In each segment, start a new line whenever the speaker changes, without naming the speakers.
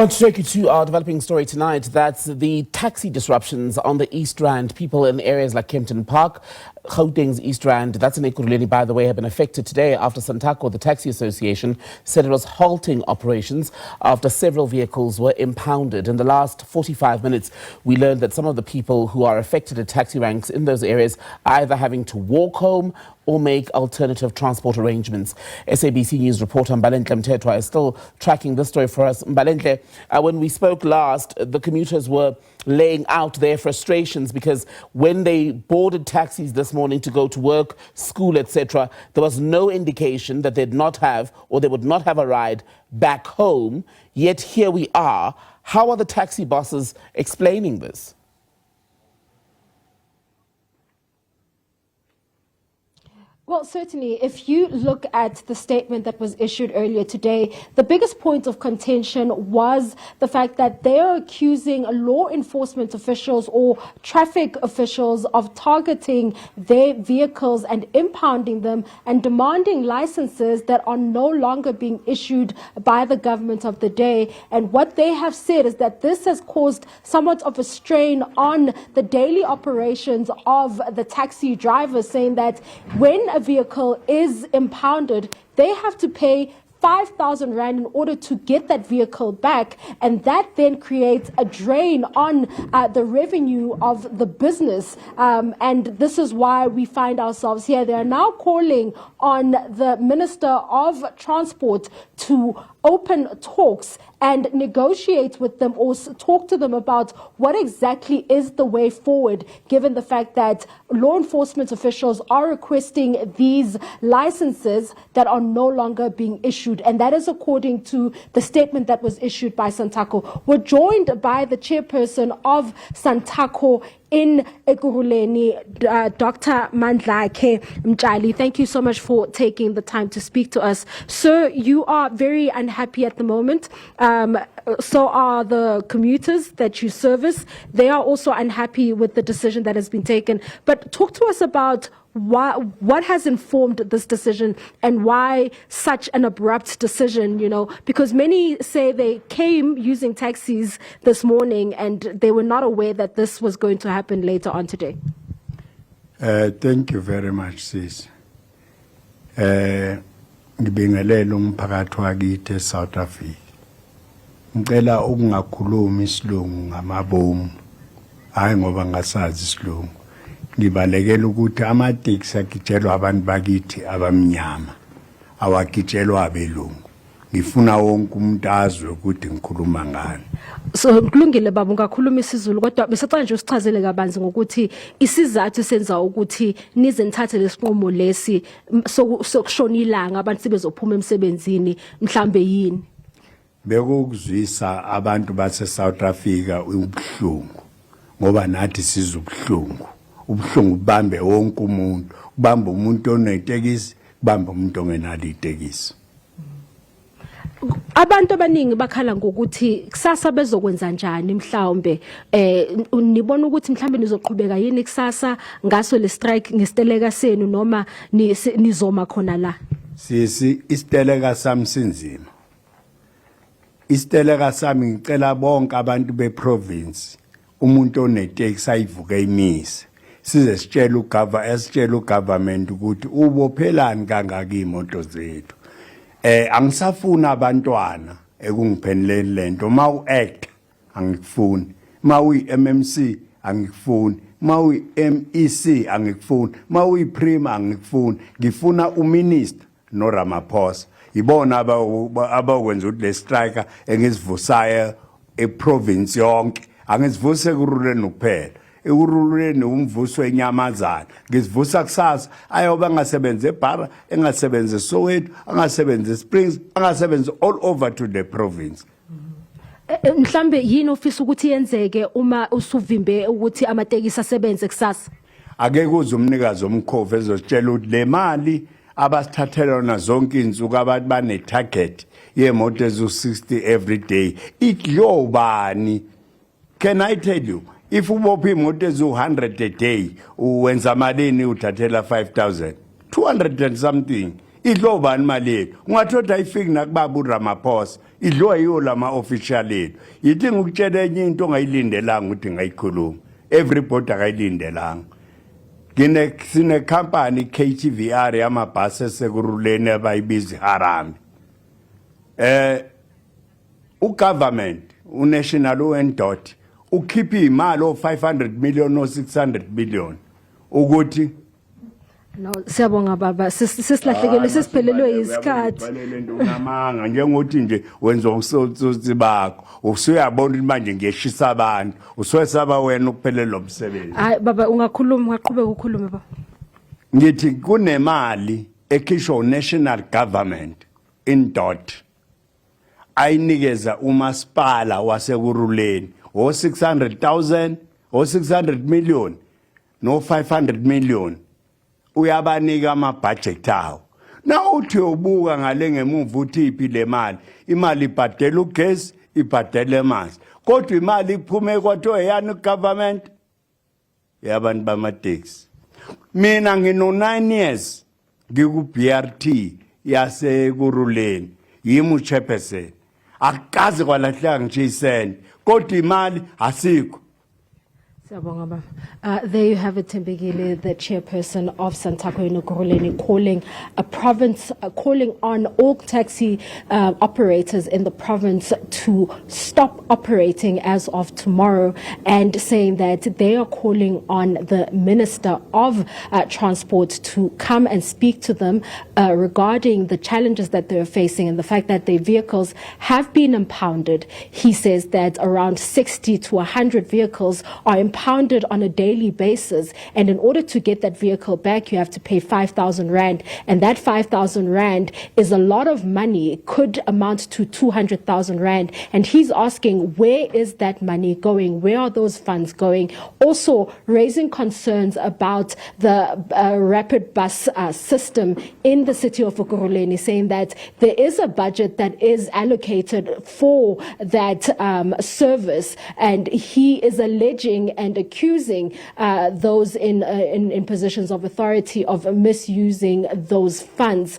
Now, to take you to our developing story tonight, that's the taxi disruptions on the East Rand. People in areas like Kempton Park, Gauteng's East Rand, that's in Ekurhuleni, by the way, have been affected today after Santaco, the taxi association, said it was halting operations after several vehicles were impounded. In the last 45 minutes, we learned that some of the people who are affected at taxi ranks in those areas are either having to walk home or make alternative transport arrangements. SABC News reporter Mbalenhle Mthethwa is still tracking this story for us. Mbalenhle, when we spoke last, the commuters were laying out their frustrations because when they boarded taxis this morning to go to work, school, etc., there was no indication that they'd not have or they would not have a ride back home. Yet here we are. How are the taxi bosses explaining this?
Well, certainly, if you look at the statement that was issued earlier today, the biggest point of contention was the fact that they are accusing law enforcement officials or traffic officials of targeting their vehicles and impounding them and demanding licenses that are no longer being issued by the government of the day. And what they have said is that this has caused somewhat of a strain on the daily operations of the taxi drivers, saying that when a vehicle is impounded, they have to pay 5,000 Rand in order to get that vehicle back, and that then creates a drain on the revenue of the business. And this is why we find ourselves here. They are now calling on the Minister of Transport to open talks and negotiate with them or talk to them about what exactly is the way forward, given the fact that law enforcement officials are requesting these licenses that are no longer being issued. And that is according to the statement that was issued by Santaco. We're joined by the chairperson of Santaco in Ekurhuleni, Dr. Mbalenhle. Thank you so much for taking the time to speak to us. Sir, you are very unhappy at the moment. So are the commuters that you service. They are also unhappy with the decision that has been taken. But talk to us about what has informed this decision and why such an abrupt decision, because many say they came using taxis this morning and they were not aware that this was going to happen later on today.
Thank you very much, sis. Ngibingelela umphakathi wakithi eSouth Africa. Ngicela ukungakhulumi isilungu ngamabomu. Hayi ngoba ngasazi isilungu. Ngibalekela ukuthi amateksi agitshelwa abantu bakithi abamnyama. Awagitshelwa abelungu. Ngifuna wonke umuntu azwe ukuthi ngikhuluma ngani.
So kulungile baba ungakhuluma isiZulu kodwa besicela nje usichazele kabanzi ngokuthi isizathu senza ukuthi nize nithathe lesinqumo lesi sokushona ilanga abantu sibezophuma emsebenzini mhlambe yini.
Bekuzwisa abantu base South Africa ubuhlungu ngoba nathi sizubuhlungu. Ubuhlungu bambe wonke umuntu, kubamba umuntu onetekisi, kubamba umuntu ongenalo itekisi.
Abantu abaningi bakhala ngokuthi kusasa bezokwenza njani mhlawumbe nibona ukuthi mhlawumbe nizoqhubeka yini kusasa ngaso le strike ngesiteleka senu noma nizoma khona la.
Sisi isiteleka sami sinzima. Isiteleka sami ngicela bonke abantu beprovince umuntu oneteksi ayivuke imise. Size sitshela ugovernment ukuthi ubophelani kangaka imoto zethu. Angisafuna abantwana ekungipheneleni lento. Ma uact angikufuni, ma uyi-MMC angikufuni, ma uyi-MEC angikufuni, ma uyi-Prima angikufuni. Ngifuna uminister noRamaphosa. Ibona abakwenza ukuthi le striker engisivusayo eprovince yonke. Angisivuse Ekurhuleni kuphela. Ekurhuleni umvuso wenyamazana ngisivusa kusasa ayoba ngasebenza eBara engasebenza eSoweto angasebenza eSprings angasebenza all over to the province.
Mhlambe yini ofisa ukuthi yenzeke uma usuvimbe ukuthi amatekisi asebenze kusasa?
Ake kuze umnikazi omkhovu ezositshela ukuthi le mali abasithathela yona zonke insuku abantu bane target yemoto ezu60 every day idlobani. Can I tell you? If ubophi imoto ezu100 a day uwenza malini uthathela 5,000 200 and something idlo bani imali yethu ungathoda ayifiki nakubaba uRamaphosa idlo yiyo lama official yethu yithi ngikutshela enye into ongayilindelanga ukuthi ngayikhuluma everybody akayilindelanga sine company KTVR yamabhasi esekuruleni abayibiza Harambe ugovernment unational uendot ukhipha imali o500 million no 600 million ukuthi
no siyabonga baba sisilahlekelwe sisiphelelwe isikhathi
balele nto unamanga njengothi nje wenza umsotsi bakho usuyabona ukuthi manje ngiyeshisa abantu uswesaba wena ukuphelela umsebenzi
hayi baba ungakhuluma ungaqhubeka ukukhuluma baba
ngithi kunemali ekhishwa national government in dot ayinikeza umasipala wasekuruleni o 600,000 o 600 million no 500 million uyabanika ama budget awo na uthi ubuka ngale ngemuva uthi iphi le mali imali ibhadela ugesi ibhadela amanzi kodwa imali iphume kwathiwa yani government yabantu bamateksi mina ngino 9 years ngiku BRT yasekuruleni yimu chairperson akaze kwalahlanga nje isend kodwa imali asikho.
There you have it, Tembegile, the chairperson of Santaco in Ekurhuleni, calling on all taxi operators in the province to stop operating as of tomorrow, and saying that they are calling on the Minister of Transport to come and speak to them regarding the challenges that they're facing and the fact that their vehicles have been impounded. He says that around 60 to 100 vehicles are impounded on a daily basis, and in order to get that vehicle back you have to pay 5,000 rand, and that 5,000 rand is a lot of money. It could amount to 200,000 rand, and he's asking, where is that money going? Where are those funds going? Also raising concerns about the rapid bus system in the city of Ekurhuleni, saying that there is a budget that is allocated for that service, and he is alleging and accusing those in positions of authority of misusing those funds.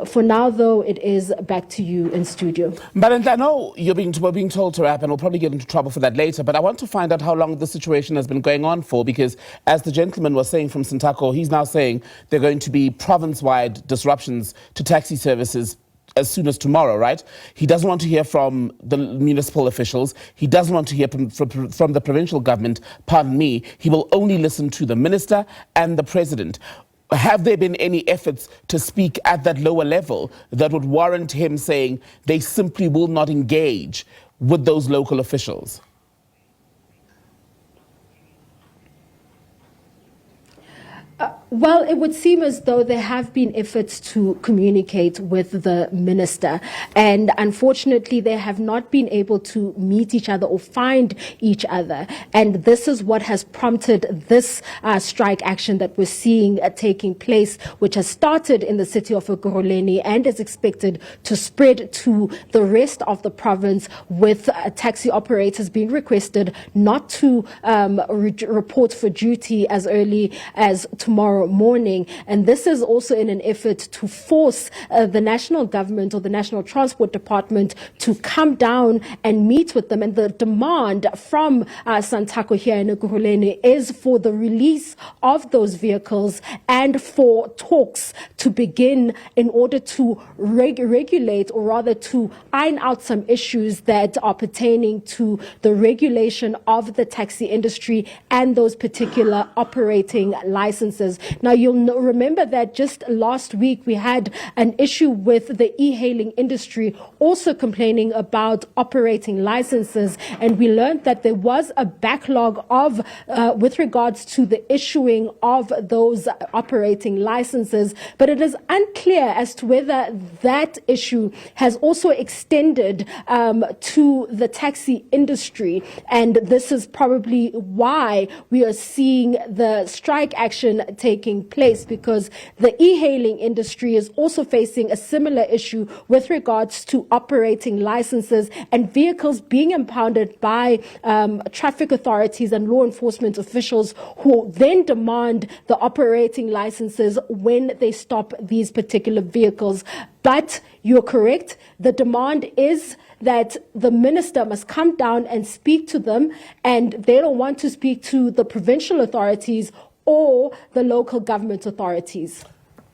For now, though, it is back to you in studio.
Mbalenhle, I know we're being told to wrap, and we'll probably get into trouble for that later, but I want to find out how long the situation has been going on for, because as the gentleman was saying from Santaco, he's now saying there are going to be province-wide disruptions to taxi services as soon as tomorrow, right? He doesn't want to hear from the municipal officials. He doesn't want to hear from the provincial government, pardon me. He will only listen to the minister and the president. Have there been any efforts to speak at that lower level that would warrant him saying they simply will not engage with those local officials?
Well, it would seem as though there have been efforts to communicate with the minister, and unfortunately they have not been able to meet each other or find each other, and this is what has prompted this strike action that we're seeing taking place, which has started in the city of Ekurhuleni and is expected to spread to the rest of the province, with taxi operators being requested not to report for duty as early as tomorrow morning. And this is also in an effort to force the national government or the National Transport Department to come down and meet with them. And the demand from Santaco here in Ekurhuleni is for the release of those vehicles and for talks to begin in order to regulate, or rather to iron out some issues that are pertaining to the regulation of the taxi industry and those particular operating licenses. Now, you'll remember that just last week we had an issue with the e-hailing industry also complaining about operating licenses, and we learned that there was a backlog of with regards to the issuing of those operating licenses, but it is unclear as to whether that issue has also extended to the taxi industry, and this is probably why we are seeing the strike action take taking place, because the e-hailing industry is also facing a similar issue with regards to operating licenses and vehicles being impounded by traffic authorities and law enforcement officials, who then demand the operating licenses when they stop these particular vehicles. But you're correct, the demand is that the minister must come down and speak to them, and they don't want to speak to the provincial authorities or the local government authorities.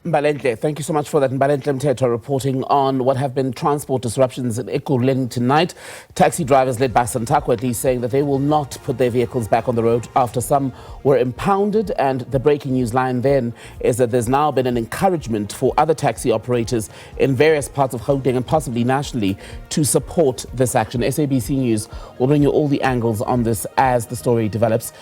Mbalenhle, thank you so much for that. Mbalenhle Mthethwa reporting on what have been transport disruptions in Ekurhuleni tonight. Taxi drivers led by Santaco at least saying that they will not put their vehicles back on the road after some were impounded. And the breaking news line then is that there's now been an encouragement for other taxi operators in various parts of Gauteng and possibly nationally to support this action. SABC News will bring you all the angles on this as the story develops.